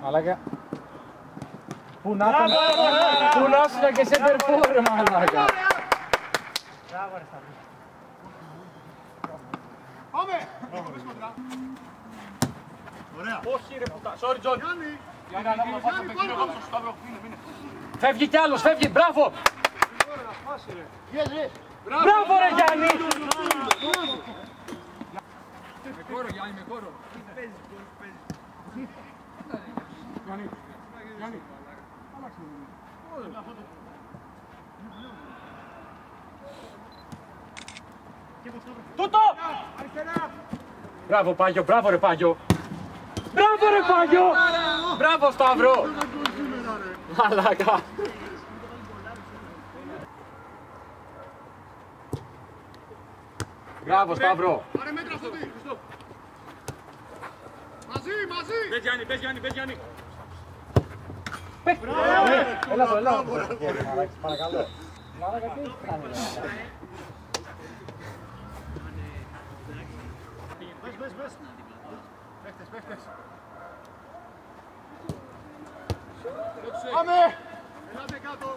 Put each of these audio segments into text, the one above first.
Μαλάκα. Πού να ήσουν και σε περφόρ, μαλάκα. Μπράβο, ρε Σταυρή. Πάμε! Ωραία. Όχι ρε πουτά. Sorry, John. Γιάννη, Φεύγει κι άλλος, φεύγει. Μπράβο. Μπράβο ρε Γιάννη. Με κόρο, Γιάννη, με κόρο. Γιάννη. Τούτο. Μπράβο Πάγιο, μπράβο ρε Πάγιο. Μπράβο ρε Πάγιο. Μπράβο Σταύρο. Μαλάκα. Μπράβο Σταύρο. Πάρε μέτρα αυτό τι, Χριστό. Μαζί. Πες Γιάννη, πες Γιάννη, πες Γιάννη. Έλα εδώ, έλα εδώ. Παρακαλώ. Μαλάκα τι έχεις κάνει. Πες. Παίχτες. Πάμε! Ελάτε κάτω.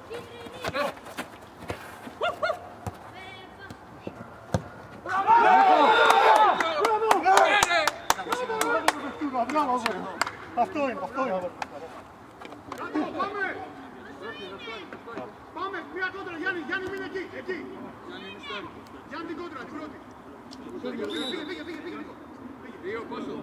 Μπράβο! Αυτό είναι. Πάμε, μία κόντρα, Γιάννη μείνε εκεί. Γιάννη την κόντρα, την πρώτη. Πήγε. Δύο πόσο.